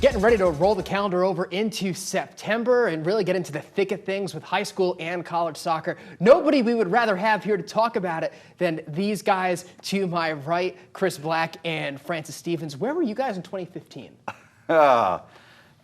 Getting ready to roll the calendar over into September and really get into the thick of things with high school and college soccer. Nobody we would rather have here to talk about it than these guys to my right, Chris Black and Francis Stevens. Where were you guys in 2015?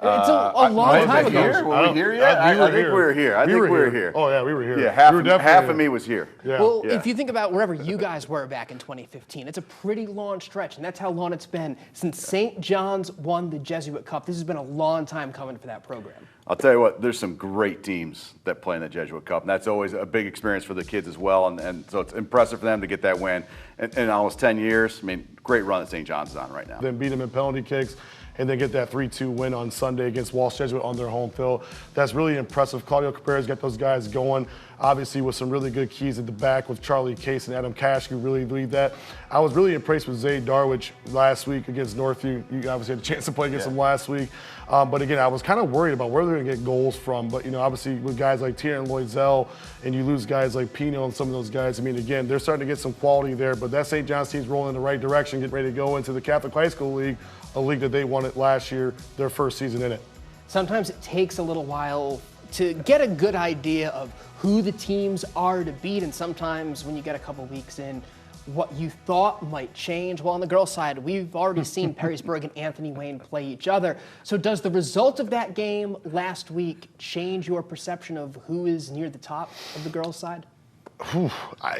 It's a long time ago. Were we here yet? I think we were here. I think we were here. Oh, yeah, we were here. Yeah, half of me was here. Yeah. Well, if you think about wherever you guys were back in 2015, it's a pretty long stretch, and that's how long it's been since St. John's won the Jesuit Cup. This has been a long time coming for that program. I'll tell you what, there's some great teams that play in the Jesuit Cup, and that's always a big experience for the kids as well, and so it's impressive for them to get that win in almost 10 years. I mean, great run that St. John's is on right now. Then beat them in penalty kicks, and then get that 3-2 win on Sunday against Walsh Jesuit on their home field. That's really impressive. Claudio Cabrera's got those guys going, obviously with some really good keys at the back with Charlie Case and Adam Cash, who really lead that. I was really impressed with Zay Darwich last week against Northview. You obviously had a chance to play against them last week. But again, I was kind of worried about where they're going to get goals from. But, you know, obviously with guys like Tiernan Loisel and you lose guys like Pino and some of those guys, I mean, again, they're starting to get some quality there. But that St. John's team's rolling in the right direction, getting ready to go into the Catholic High School League, a league that they won it last year, their first season in it. Sometimes it takes a little while to get a good idea of who the teams are to beat, and sometimes when you get a couple weeks in, what you thought might change. Well, on the girls' side, we've already seen Perrysburg and Anthony Wayne play each other. So does the result of that game last week change your perception of who is near the top of the girls' side?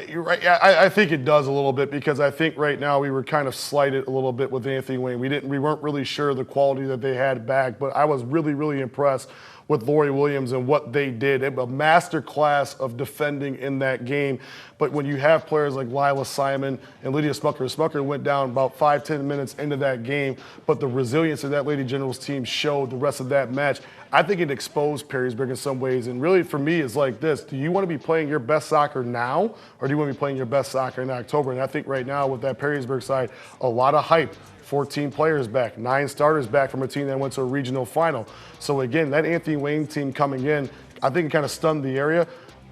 You're right. Yeah, I think it does a little bit, because I think right now we were kind of slighted a little bit with Anthony Wayne. We weren't really sure the quality that they had back, but I was really, really impressed with Lori Williams and what they did. A master class of defending in that game. But when you have players like Lila Simon and Lydia Smucker went down about 5-10 minutes into that game, but the resilience of that Lady Generals team showed the rest of that match. I think it exposed Perrysburg in some ways. And really, for me, it's like this. Do you want to be playing your best soccer now, or do you want to be playing your best soccer in October? And I think right now with that Perrysburg side, a lot of hype. 14 players back, 9 starters back from a team that went to a regional final. So again, that Anthony Wayne team coming in, I think it kind of stunned the area.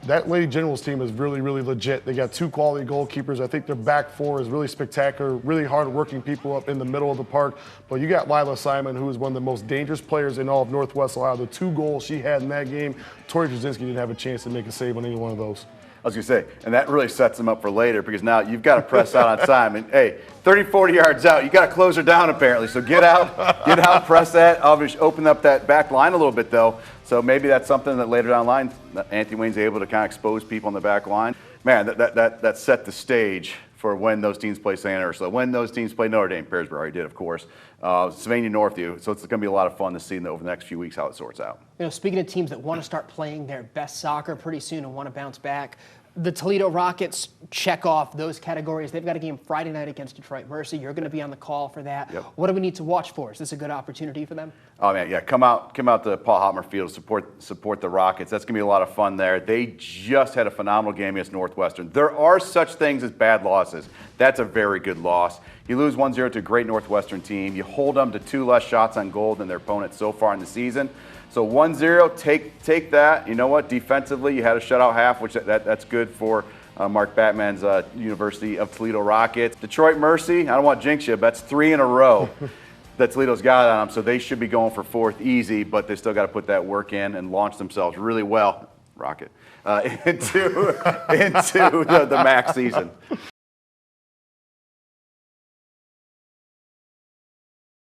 That Lady Generals team is really, really legit. They got 2 quality goalkeepers. I think their back 4 is really spectacular, really hard-working people up in the middle of the park. But you got Lila Simon, who is one of the most dangerous players in all of Northwest Ohio. The 2 goals she had in that game, Tori Jasinski didn't have a chance to make a save on any one of those. I was going to say, and that really sets them up for later, because now you've got to press out on time. And hey, 30, 40 yards out, you got to close her down apparently. So get out, press that. Obviously, open up that back line a little bit though. So maybe that's something that later down the line, Anthony Wayne's able to kind of expose people on the back line. Man, that set the stage for when those teams play St. Ursula, when those teams play Notre Dame. Perrysburg already did, of course. Sylvania Northview. So it's going to be a lot of fun to see over the next few weeks how it sorts out. You know, speaking of teams that want to start playing their best soccer pretty soon and want to bounce back, the Toledo Rockets check off those categories. They've got a game Friday night against Detroit Mercy. You're going to be on the call for that. Yep. What do we need to watch for? Is this a good opportunity for them? Oh man, yeah, come out to Paul Hotmer Field, support the Rockets. That's going to be a lot of fun there. They just had a phenomenal game against Northwestern. There are such things as bad losses. That's a very good loss. You lose 1-0 to a great Northwestern team. You hold them to 2 less shots on goal than their opponent so far in the season. So 1-0, take that. You know what? Defensively, you had a shutout half, which that's good for Mark Batman's University of Toledo Rockets. Detroit Mercy, I don't want to jinx you, but that's 3 in a row that Toledo's got on them. So they should be going for 4th easy, but they still got to put that work in and launch themselves really well, Rocket, into the MAC season.